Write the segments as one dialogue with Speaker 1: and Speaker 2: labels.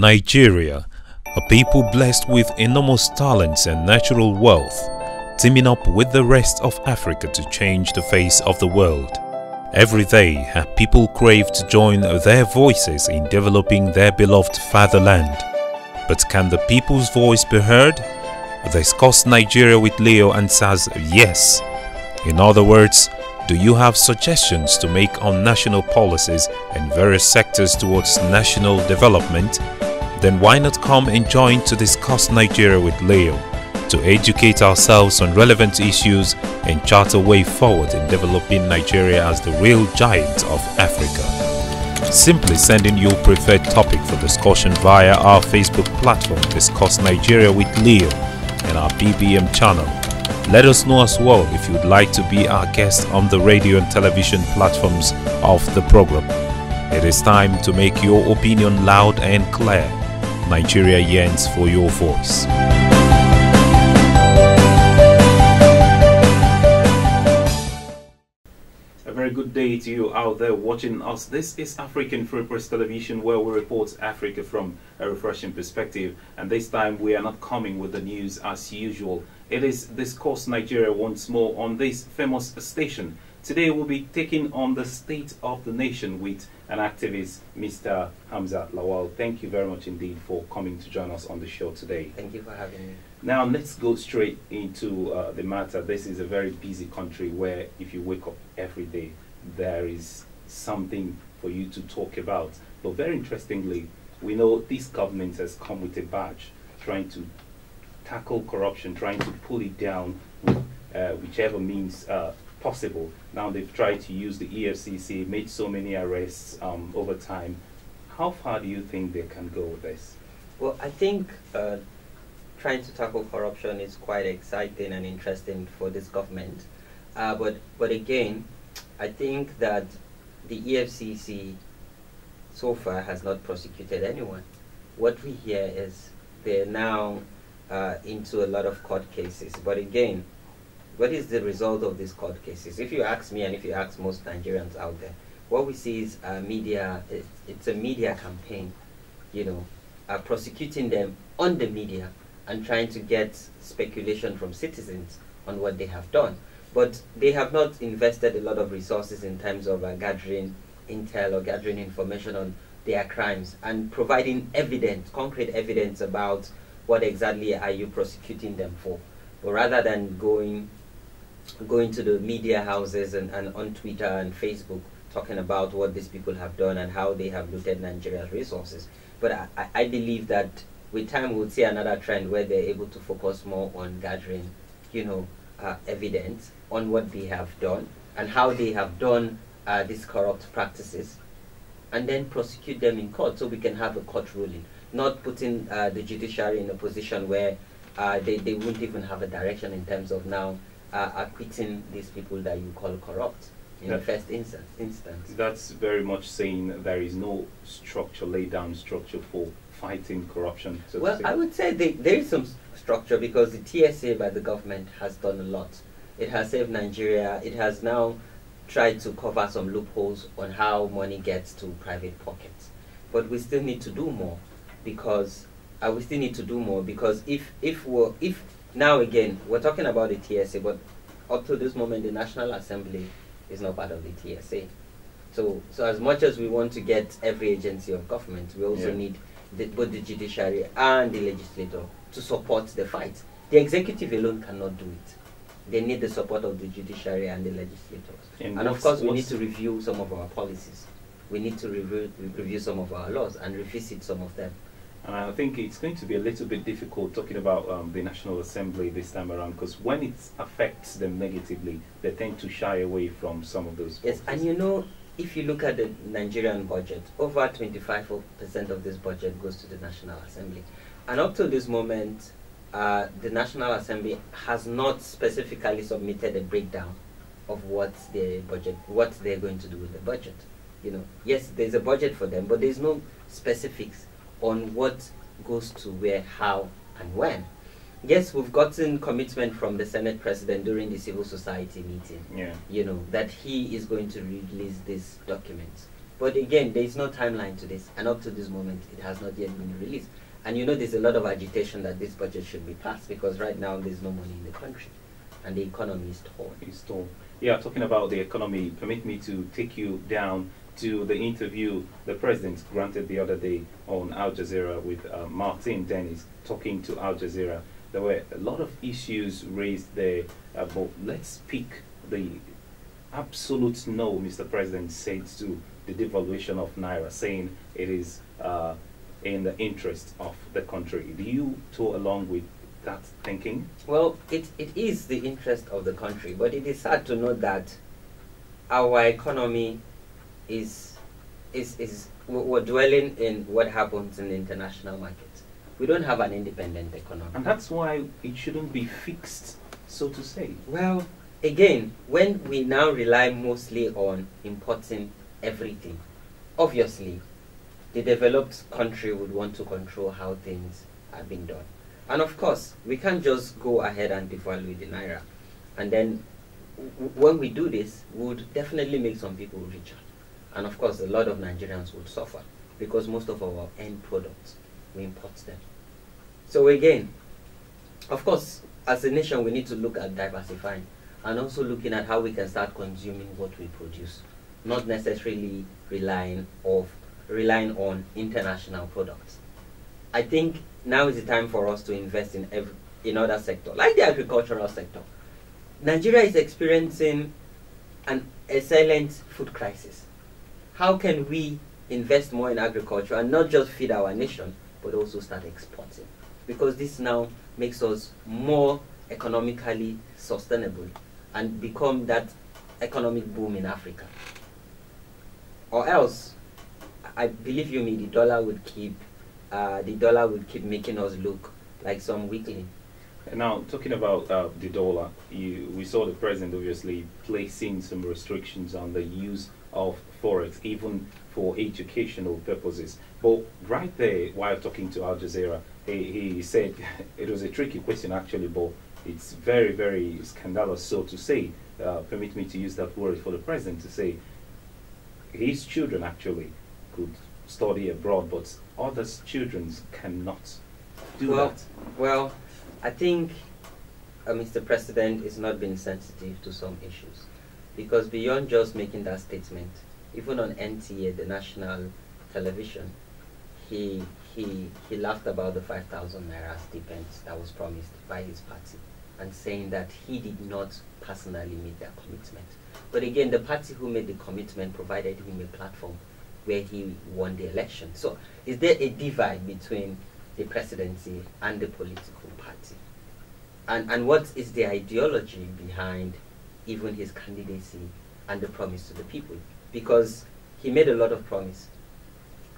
Speaker 1: Nigeria, a people blessed with enormous talents and natural wealth, teaming up with the rest of Africa to change the face of the world. Every day, our people crave to join their voices in developing their beloved fatherland. But can the people's voice be heard? Discuss Nigeria with Leo answers yes. In other words, do you have suggestions to make on national policies and various sectors towards national development? Then why not come and join to discuss Nigeria with Leo, to educate ourselves on relevant issues and chart a way forward in developing Nigeria as the real giant of Africa. Simply send in your preferred topic for discussion via our Facebook platform Discuss Nigeria with Leo and our BBM channel. Let us know as well if you'd like to be our guest on the radio and television platforms of the program. It is time to make your opinion loud and clear. Nigeria yearns for your voice. A very good day to you out there watching us. This is African Free Press Television, where we report Africa from a refreshing perspective. And this time we are not coming with the news as usual. It is Discuss Nigeria once more on this famous station. Today we'll be taking on the state of the nation with an activist, Mr. Hamzat Lawal. Thank you very much indeed for coming to join us on the show today.
Speaker 2: Thank you for having me.
Speaker 1: Now let's go straight into the matter. This is a very busy country where if you wake up every day, there is something for you to talk about. But very interestingly, we know this government has come with a badge trying to tackle corruption, trying to pull it down with whichever means possible. Now they've tried to use the EFCC, made so many arrests over time. How far do you think they can go with this?
Speaker 2: Well, I think trying to tackle corruption is quite exciting and interesting for this government. But again, I think that the EFCC so far has not prosecuted anyone. What we hear is they're now into a lot of court cases. But again, what is the result of these court cases? If you ask me and if you ask most Nigerians out there, what we see is media, it's a media campaign, you know, prosecuting them on the media and trying to get speculation from citizens on what they have done. But they have not invested a lot of resources in terms of gathering intel or gathering information on their crimes and providing evidence, concrete evidence about what exactly are you prosecuting them for. But rather than going to the media houses and on Twitter and Facebook talking about what these people have done and how they have looted Nigeria's resources. But I believe that with time we'll see another trend where they're able to focus more on gathering, you know, evidence on what they have done and how they have done these corrupt practices, and then prosecute them in court so we can have a court ruling, not putting the judiciary in a position where they won't even have a direction in terms of now acquitting these people that you call corrupt in the first instance.
Speaker 1: That's very much saying there is no structure, laid down structure for fighting corruption. So
Speaker 2: well, I would say there is some structure because the TSA by the government has done a lot. It has saved Nigeria. It has now tried to cover some loopholes on how money gets to private pockets. But we still need to do more because if now again we're talking about the TSA, but up to this moment the National Assembly is not part of the TSA. So as much as we want to get every agency of government, we also need both the judiciary and the legislature to support the fight. The executive alone cannot do it. They need the support of the judiciary and the legislators. And of course, we need to review some of our policies. We need to review some of our laws and revisit some of them.
Speaker 1: I think it's going to be a little bit difficult talking about the National Assembly this time around, because when it affects them negatively, they tend to shy away from some of those policies.
Speaker 2: Yes, and you know, if you look at the Nigerian budget, over 25% of this budget goes to the National Assembly. And up to this moment, the National Assembly has not specifically submitted a breakdown of what they're going to do with the budget. You know, yes, there's a budget for them, but there's no specifics on what goes to where, how, and when. Yes, we've gotten commitment from the Senate President during the civil society meeting, you know, that he is going to release these documents. But again, there is no timeline to this, and up to this moment, it has not yet been released. And there's a lot of agitation that this budget should be passed, because right now there's no money in the country, and the economy is torn.
Speaker 1: It's torn. Yeah, talking about the economy, permit me to take you down to the interview the president granted the other day on Al Jazeera with Martin Dennis talking to Al Jazeera. There were a lot of issues raised there, but let's pick the absolute no Mr. President said to the devaluation of Naira, saying it is in the interest of the country. Do you go along with that thinking?
Speaker 2: Well, it is the interest of the country, but it is sad to note that our economy we're dwelling in what happens in the international market. We don't have an independent economy.
Speaker 1: And that's why it shouldn't be fixed, so to say.
Speaker 2: Well, again, when we now rely mostly on importing everything, obviously, the developed country would want to control how things are being done. And of course, we can't just go ahead and devalue the Naira. And then, when we do this, we would definitely make some people richer. And of course, a lot of Nigerians would suffer, because most of our end products, we import them. So again, of course, as a nation, we need to look at diversifying, and also looking at how we can start consuming what we produce, not necessarily relying on international products. I think now is the time for us to invest in other sectors, like the agricultural sector. Nigeria is experiencing a silent food crisis. How can we invest more in agriculture and not just feed our nation, but also start exporting? Because this now makes us more economically sustainable and become that economic boom in Africa. Or else, I believe you me, the dollar would keep making us look like some weakling.
Speaker 1: Now, talking about the dollar, we saw the president obviously placing some restrictions on the use of forex, even for educational purposes. But right there, while talking to Al Jazeera, he said it was a tricky question actually, but it's very, very scandalous, so to say. Permit me to use that word for the president to say his children actually could study abroad, but others' children cannot do that.
Speaker 2: Well, I think Mr. President is not being sensitive to some issues, because beyond just making that statement, even on NTA, the national television, he laughed about the 5,000 naira stipend that was promised by his party, and saying that he did not personally meet that commitment. But again, the party who made the commitment provided him a platform where he won the election. So is there a divide between the presidency and the political party? And what is the ideology behind even his candidacy and the promise to the people? Because he made a lot of promise.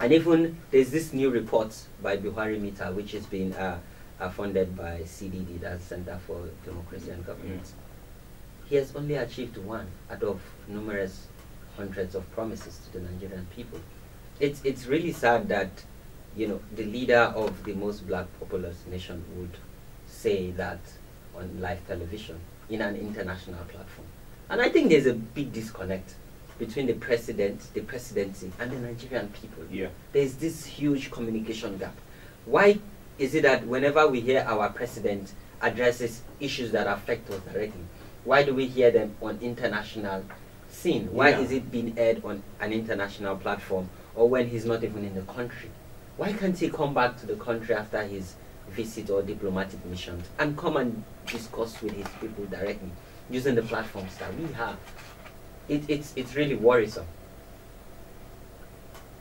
Speaker 2: And even there's this new report by Buhari Mita, which has been funded by CDD, that's Center for Democracy and Governance. He has only achieved one out of numerous hundreds of promises to the Nigerian people. It's really sad that the leader of the most black populous nation would say that on live television in an international platform. And I think there's a big disconnect between the president, the presidency, and the Nigerian people.
Speaker 1: Yeah.
Speaker 2: There's this huge communication gap. Why is it that whenever we hear our president addresses issues that affect us directly, why do we hear them on international scene? Why is it being aired on an international platform, or when he's not even in the country? Why can't he come back to the country after his visit or diplomatic missions and come and discuss with his people directly using the platforms that we have? It's really worrisome.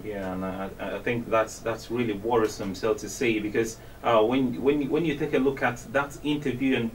Speaker 1: Yeah, and I think that's really worrisome, so to say, because when you take a look at that interview and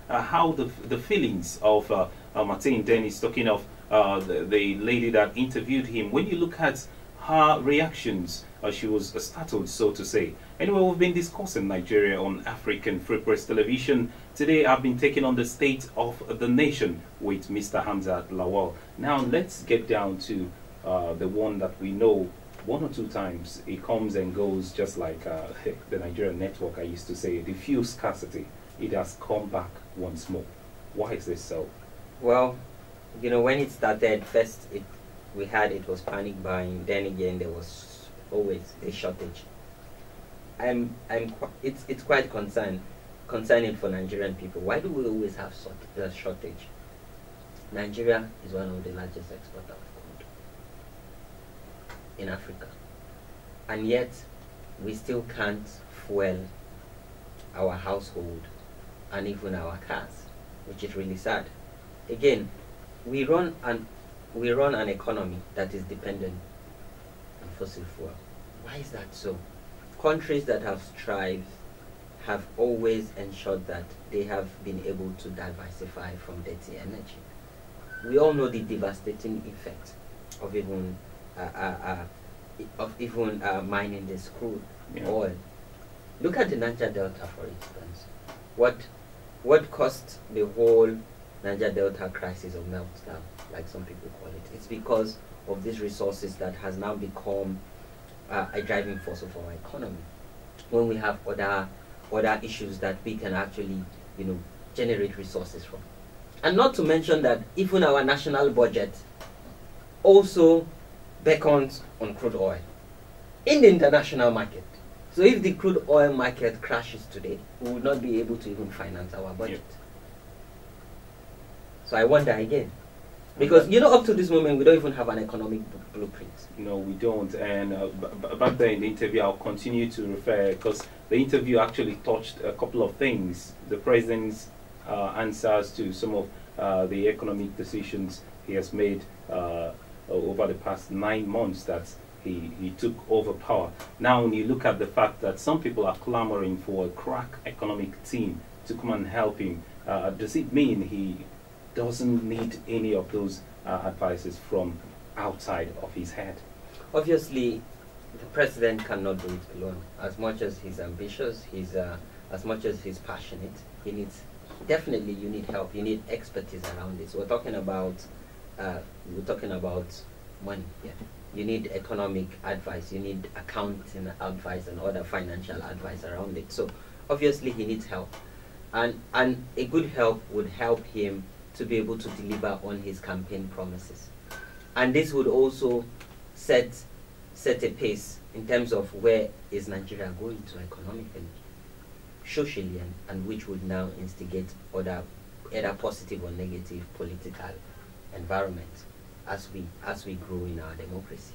Speaker 1: how the feelings of Martin Dennis, talking of the lady that interviewed him, when you look at her reactions, she was startled, so to say. Anyway, we've been discussing Nigeria on African Free Press Television. Today I've been taking on the state of the nation with Mr. Hamzat Lawal. Now let's get down to the one that we know one or two times it comes and goes, just like the Nigerian network I used to say, the fuel scarcity. It has come back once more. Why is this so?
Speaker 2: Well, when it started, first we had it was panic buying. Then again, there was always a shortage. It's quite concerning for Nigerian people. Why do we always have shortage? Nigeria is one of the largest exporters of crude in Africa, and yet we still can't fuel our household and even our cars, which is really sad. Again, we run an economy that is dependent on fossil fuel. Why is that so? Countries that have thrived have always ensured that they have been able to diversify from dirty energy. We all know the devastating effect of even mining this crude oil. Look at the Niger Delta, for instance. What caused the whole Niger Delta crisis of meltdown, like some people call it? It's because of these resources that has now become a driving force of our economy. When we have other issues that we can actually, generate resources from. And not to mention that even our national budget also beckons on crude oil in the international market. So if the crude oil market crashes today, we will not be able to even finance our budget. So I wonder again, because up to this moment we don't even have an economic blueprint.
Speaker 3: No, we don't. And back there in the interview, I'll continue to refer, because the interview actually touched a couple of things. The president's answers to some of the economic decisions he has made over the past 9 months that he took over power. Now, when you look at the fact that some people are clamoring for a crack economic team to come and help him, does it mean he doesn't need any of those advices from outside of his head?
Speaker 2: Obviously, the president cannot do it alone. As much as he's ambitious, as much as he's passionate, you need help. You need expertise around this. We're talking about money. Yeah. You need economic advice. You need accounting advice and other financial advice around it. So obviously he needs help, and a good help would help him to be able to deliver on his campaign promises. And this would also set a pace in terms of where is Nigeria going to economically, socially, and which would now instigate either positive or negative political environment as we grow in our democracy.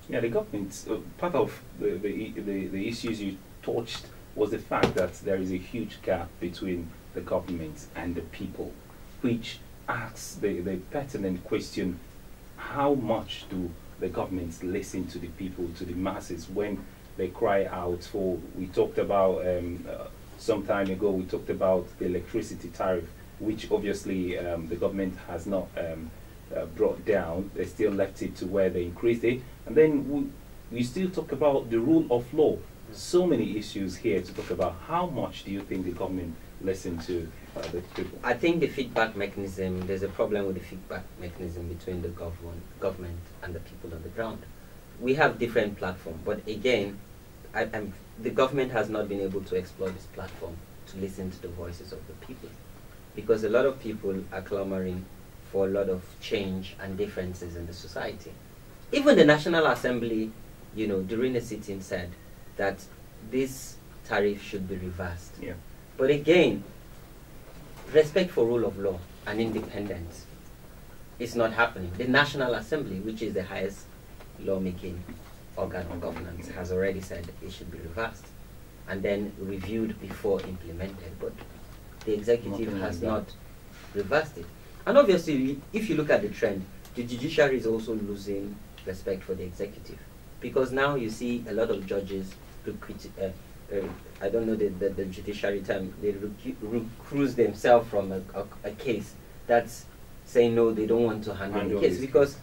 Speaker 3: Yeah, the government, part of the issues you touched was the fact that there is a huge gap between the government and the people, which asks the pertinent question: how much do the governments listen to the people, to the masses, when they cry out for? We talked about some time ago, we talked about the electricity tariff, which obviously the government has not brought down. They still left it to where they increased it. And then we still talk about the rule of law. So many issues here to talk about. How much do you think the government listened to the people?
Speaker 2: I think the feedback mechanism, there's a problem with the feedback mechanism between the government and the people on the ground. We have different platforms, but again, the government has not been able to explore this platform to listen to the voices of the people, because a lot of people are clamoring for a lot of change and differences in the society. Even the National Assembly, during a sitting said that this tariff should be reversed.
Speaker 3: Yeah.
Speaker 2: But again, respect for rule of law and independence is not happening. The National Assembly, which is the highest lawmaking organ of governance, has already said it should be reversed and then reviewed before implemented, but the executive has not reversed it. And obviously, if you look at the trend, the judiciary is also losing respect for the executive, because now you see a lot of judges I don't know the judiciary term, they recuse themselves from a case that's saying no, they don't want to handle the case, because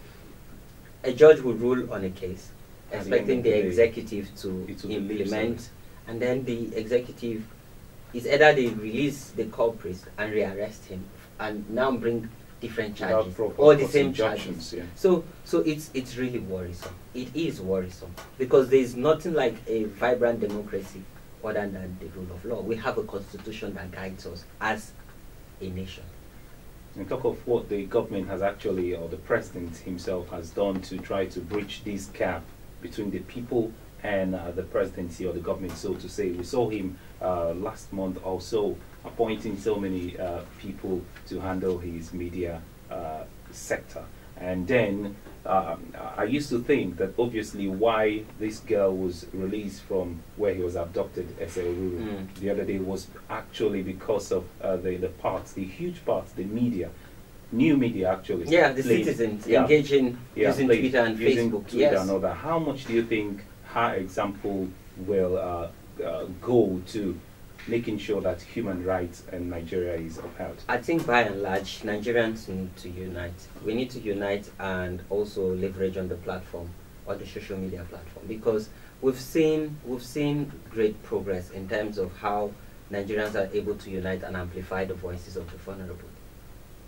Speaker 2: a judge would rule on a case expecting the executive to implement, and then the executive is either they release the culprit and rearrest him and now bring different charges or the same charges. Yeah. So it's really worrisome. It is worrisome, because there is nothing like a vibrant democracy other than the rule of law. We have a constitution that guides us as a nation.
Speaker 3: And talk of what the government has actually, or the president himself has done to try to bridge this gap between the people and the presidency or the government, so to say. We saw him last month also appointing so many people to handle his media sector. And then I used to think that obviously why this girl was released from where he was abducted, the other day, was actually because of the huge parts, the media, new media actually.
Speaker 2: Yeah, the citizens engaging using Twitter and Facebook.
Speaker 3: Twitter and all that. How much do you think her example will go to making sure that human rights in Nigeria is upheld?
Speaker 2: I think by and large, Nigerians need to unite. We need to unite and also leverage on the platform, on the social media platform, because we've seen great progress in terms of how Nigerians are able to unite and amplify the voices of the vulnerable.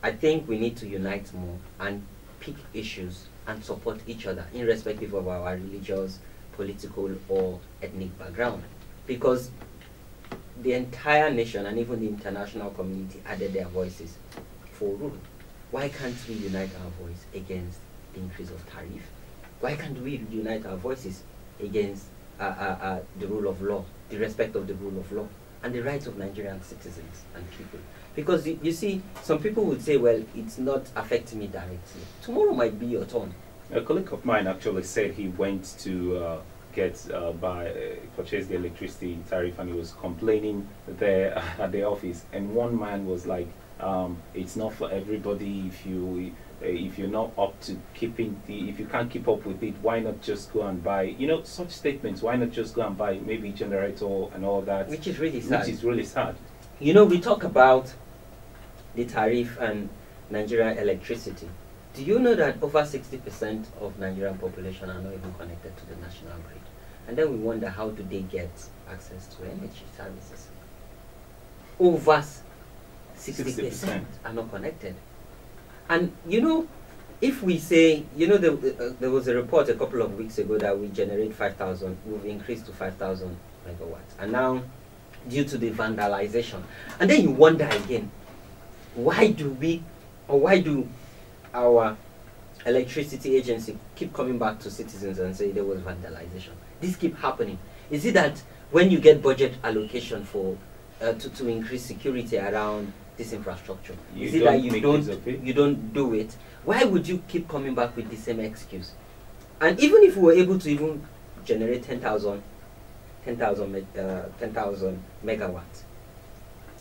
Speaker 2: I think we need to unite more and pick issues and support each other, irrespective of our religious, political, or ethnic background, because the entire nation and even the international community added their voices for rule. Why can't we unite our voice against the increase of tariff? Why can't we unite our voices against the rule of law, the respect of the rule of law, and the rights of Nigerian citizens and people? Because you see, some people would say, well, it's not affecting me directly. Tomorrow might be your turn.
Speaker 3: A colleague of mine actually said he went to purchase the electricity tariff, and he was complaining there at the office, and one man was like, it's not for everybody. If you're not up to if you can't keep up with it, why not just go and buy, such statements? Why not just go and buy maybe generator and all that?
Speaker 2: Which is really sad.
Speaker 3: Which is really sad.
Speaker 2: We talk about the tariff and Nigerian electricity. Do you know that over 60% of Nigerian population are not even connected to the national grid? And then we wonder, how do they get access to energy services? Over 60% are not connected. And if we say, there was a report a couple of weeks ago that we generate 5,000, we've increased to 5,000 megawatts. And now, due to the vandalization, and then you wonder again, why do our electricity agency keep coming back to citizens and say there was vandalization? This keep happening. Is it that when you get budget allocation for to increase security around this infrastructure, is it that you don't do it? Why would you keep coming back with the same excuse? And even if we were able to even generate 10,000 megawatts,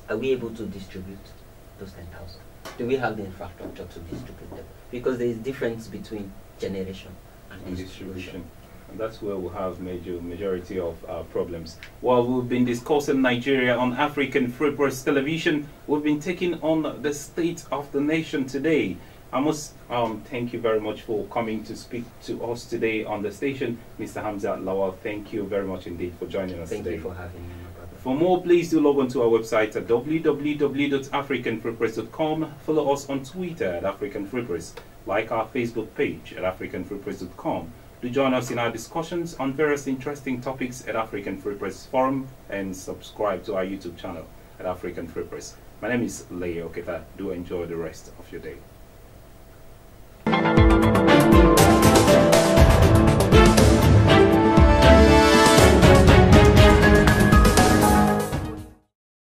Speaker 2: are we able to distribute those 10,000? Do we have the infrastructure to distribute them? Because there is difference between generation and distribution.
Speaker 3: And that's where we have majority of problems. While we've been discussing Nigeria on African Free Press Television, we've been taking on the state of the nation today. I must thank you very much for coming to speak to us today on the station. Mr. Hamzat Lawal, thank you very much indeed for joining us today.
Speaker 2: Thank you for having me, my brother.
Speaker 3: For more, please do log on to our website at www.africanfreepress.com. Follow us on Twitter at African Free Press. Like our Facebook page at africanfreepress.com. Do join us in our discussions on various interesting topics at African Free Press Forum, and subscribe to our YouTube channel at African Free Press. My name is Leo Oketa. Do enjoy the rest of your day.